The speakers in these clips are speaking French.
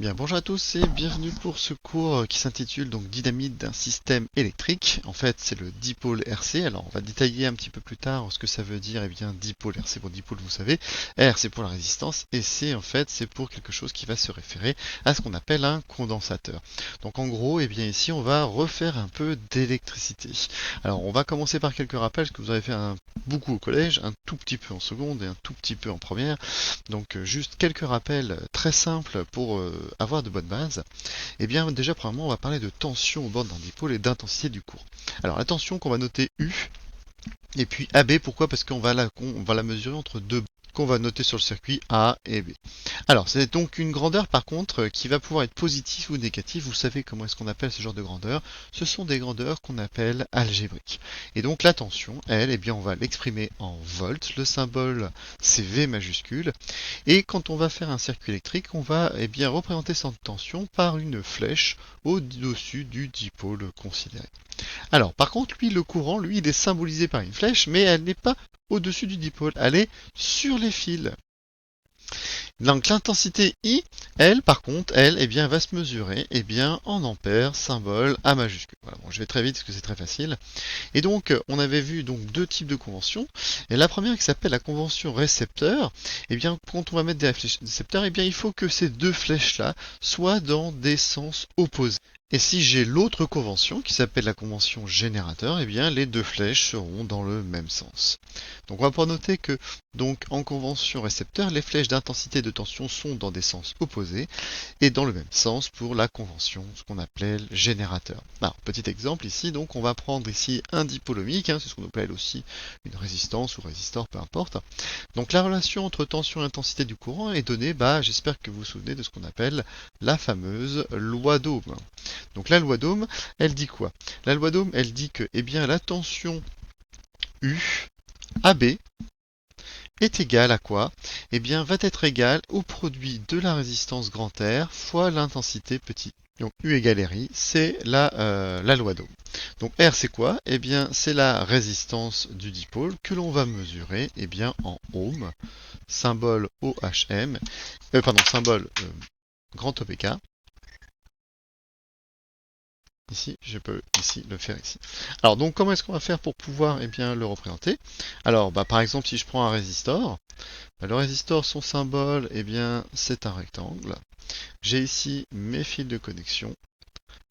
Bien, bonjour à tous et bienvenue pour ce cours qui s'intitule donc Dynamite d'un système électrique. En fait, c'est le dipôle RC. Alors, on va détailler un petit peu plus tard ce que ça veut dire. Eh bien, dipôle RC pour dipôle, vous savez. R, c'est pour la résistance et C, en fait, c'est pour quelque chose qui va se référer à ce qu'on appelle un condensateur. Donc, en gros, eh bien, ici, on va refaire un peu d'électricité. Alors, on va commencer par quelques rappels, parce que vous avez fait beaucoup au collège, un tout petit peu en seconde et un tout petit peu en première. Donc juste quelques rappels très simples pour avoir de bonnes bases. Et bien déjà premièrement on va parler de tension au bord d'un dipôle et d'intensité du courant. Alors la tension qu'on va noter U et puis AB, pourquoi? Parce qu'on va la mesurer entre deux qu'on va noter sur le circuit A et B. Alors, c'est donc une grandeur par contre qui va pouvoir être positive ou négative. Vous savez comment est-ce qu'on appelle ce genre de grandeur? Ce sont des grandeurs qu'on appelle algébriques. Et donc la tension, elle, eh bien, on va l'exprimer en volts. Le symbole, c'est V majuscule. Et quand on va faire un circuit électrique, on va eh bien, représenter cette tension par une flèche au-dessus du dipôle considéré. Alors, par contre, lui, le courant, lui, il est symbolisé par une flèche, mais elle n'est pas au-dessus du dipôle, elle est sur les fils. Donc l'intensité I, elle, par contre, elle, eh bien, va se mesurer eh bien, en ampères, symbole A majuscule. Voilà, bon, je vais très vite parce que c'est très facile. Et donc, on avait vu donc deux types de conventions. Et la première qui s'appelle la convention récepteur, eh bien, quand on va mettre des récepteurs, eh bien, il faut que ces deux flèches-là soient dans des sens opposés. Et si j'ai l'autre convention, qui s'appelle la convention générateur, eh bien les deux flèches seront dans le même sens. Donc on va pouvoir noter que donc en convention récepteur, les flèches d'intensité et de tension sont dans des sens opposés et dans le même sens pour la convention, ce qu'on appelle générateur. Alors, petit exemple ici, donc on va prendre ici un dipôle ohmique, c'est ce qu'on appelle aussi une résistance ou résistor, peu importe. Donc la relation entre tension et intensité du courant est donnée, j'espère que vous vous souvenez de ce qu'on appelle la fameuse loi d'Ohm. Donc la loi d'Ohm, elle dit quoi? La loi d'Ohm, elle dit que eh bien, la tension U AB est égale à quoi? Eh bien, va être égale au produit de la résistance grand R fois l'intensité petit. Donc U égale RI, c'est la loi d'Ohm. Donc R c'est quoi? Eh bien, c'est la résistance du dipôle que l'on va mesurer eh bien, en ohm, symbole OHM, symbole grand OPK. Ici, je peux ici le faire ici. Alors donc comment est-ce qu'on va faire pour pouvoir eh bien, le représenter? Alors par exemple si je prends un résistor, le résistor son symbole eh bien c'est un rectangle. J'ai ici mes fils de connexion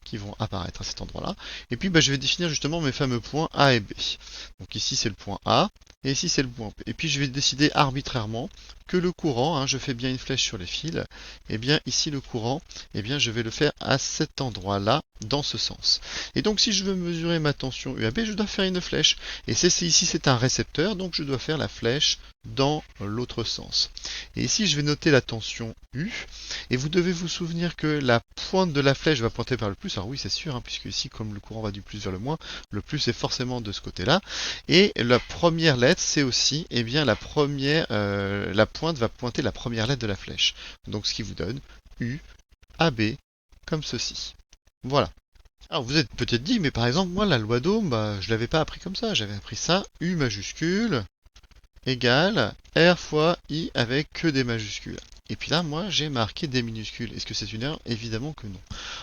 qui vont apparaître à cet endroit-là. Et puis je vais définir justement mes fameux points A et B. Donc ici c'est le point A, et ici c'est le point B. Et puis je vais décider arbitrairement que le courant, je fais bien une flèche sur les fils, et bien ici le courant, eh bien je vais le faire à cet endroit-là, dans ce sens. Et donc si je veux mesurer ma tension UAB, je dois faire une flèche. Et ici c'est un récepteur, donc je dois faire la flèche dans l'autre sens. Et ici je vais noter la tension U, et vous devez vous souvenir que la pointe de la flèche va pointer vers le plus. Alors oui, c'est sûr, puisque ici, comme le courant va du plus vers le plus est forcément de ce côté-là. Et la première lettre, c'est aussi, eh bien, la pointe va pointer la première lettre de la flèche. Donc ce qui vous donne U, AB, comme ceci. Voilà. Alors vous êtes peut-être dit, mais par exemple, moi, la loi d'Ohm, je l'avais pas appris comme ça. J'avais appris ça, U majuscule, égale R fois I avec que des majuscules. Et puis là, moi, j'ai marqué des minuscules. Est-ce que c'est une erreur? Évidemment que non.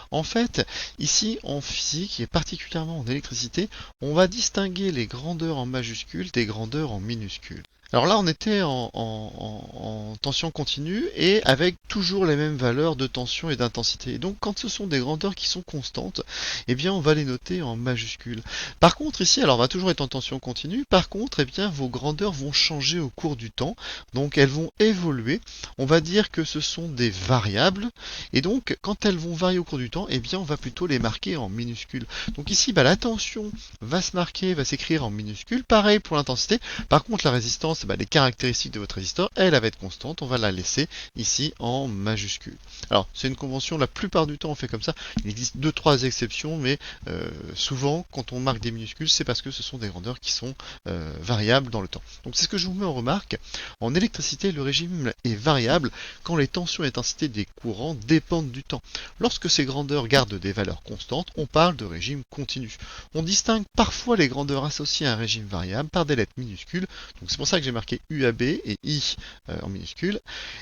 En fait, ici, en physique, et particulièrement en électricité, on va distinguer les grandeurs en majuscules des grandeurs en minuscules. Alors là, on était en tension continue et avec toujours les mêmes valeurs de tension et d'intensité. Et donc, quand ce sont des grandeurs qui sont constantes, eh bien, on va les noter en majuscules. Par contre, ici, alors, on va toujours être en tension continue. Par contre, eh bien, vos grandeurs vont changer au cours du temps. Donc, elles vont évoluer. On va dire que ce sont des variables. Et donc, quand elles vont varier au cours du temps, eh bien, on va plutôt les marquer en minuscules. Donc ici, la tension va se marquer, va s'écrire en minuscules. Pareil pour l'intensité. Par contre, la résistance, les caractéristiques de votre résistor, elle va être constante. On va la laisser ici en majuscule. Alors, c'est une convention, la plupart du temps, on fait comme ça. Il existe 2-3 exceptions, mais souvent, quand on marque des minuscules, c'est parce que ce sont des grandeurs qui sont variables dans le temps. Donc, c'est ce que je vous mets en remarque. En électricité, le régime est variable quand les tensions et intensités des courants dépendent du temps. Lorsque ces grandeurs gardent des valeurs constantes, on parle de régime continu. On distingue parfois les grandeurs associées à un régime variable par des lettres minuscules. Donc c'est pour ça que j'ai marqué UAB et I en minuscule,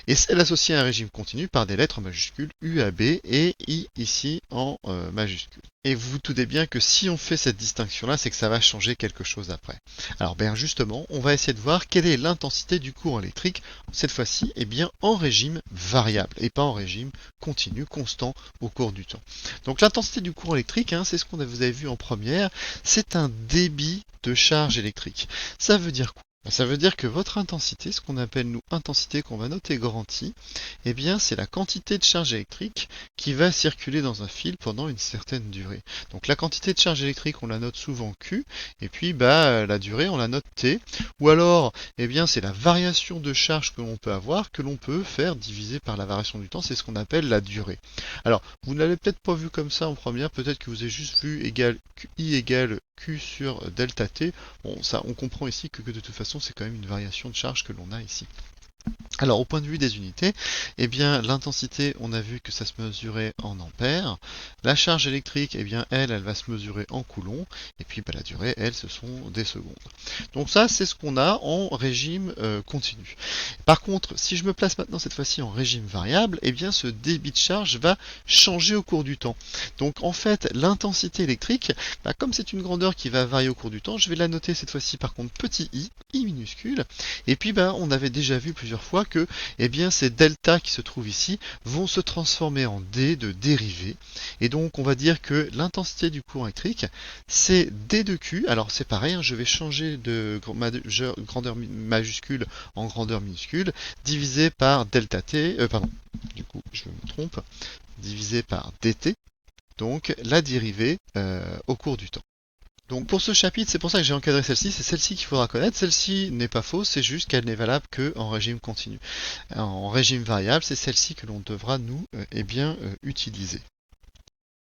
et celle associée à un régime continu par des lettres en majuscule UAB et I ici en majuscule. Et vous vous doutez bien que si on fait cette distinction-là, c'est que ça va changer quelque chose après. Alors bien justement, on va essayer de voir quelle est l'intensité du courant électrique, cette fois-ci, eh bien en régime variable, et pas en régime continu, constant au cours du temps. Donc l'intensité du courant électrique, c'est ce que vous avez vu en première, c'est un débit de charge électrique. Ça veut dire quoi? Ça veut dire que votre intensité, ce qu'on appelle nous intensité qu'on va noter grand I, eh bien c'est la quantité de charge électrique qui va circuler dans un fil pendant une certaine durée. Donc la quantité de charge électrique on la note souvent Q, et puis la durée on la note T, ou alors eh bien c'est la variation de charge que l'on peut avoir, que l'on peut faire diviser par la variation du temps, c'est ce qu'on appelle la durée. Alors vous ne l'avez peut-être pas vu comme ça en première, peut-être que vous avez juste vu I égale Q sur delta T. Bon, ça, on comprend ici que de toute façon, c'est quand même une variation de charge que l'on a ici. Alors, au point de vue des unités, eh bien, l'intensité, on a vu que ça se mesurait en ampères. La charge électrique, eh bien, elle va se mesurer en coulombs. Et puis, la durée, elle, ce sont des secondes. Donc ça, c'est ce qu'on a en régime continu. Par contre, si je me place maintenant cette fois-ci en régime variable, eh bien, ce débit de charge va changer au cours du temps. Donc, en fait, l'intensité électrique, comme c'est une grandeur qui va varier au cours du temps, je vais la noter cette fois-ci, par contre, petit i minuscule. Et puis, on avait déjà vu plusieurs fois que eh bien, ces deltas qui se trouvent ici vont se transformer en D de dérivée. Et donc, on va dire que l'intensité du courant électrique, c'est D de Q. Alors, c'est pareil, je vais changer de grandeur majuscule en grandeur minuscule, divisé par delta T, du coup, je me trompe, divisé par dt, donc la dérivée au cours du temps. Donc pour ce chapitre, c'est pour ça que j'ai encadré celle-ci, c'est celle-ci qu'il faudra connaître. Celle-ci n'est pas fausse, c'est juste qu'elle n'est valable qu'en régime continu. En régime variable, c'est celle-ci que l'on devra nous utiliser.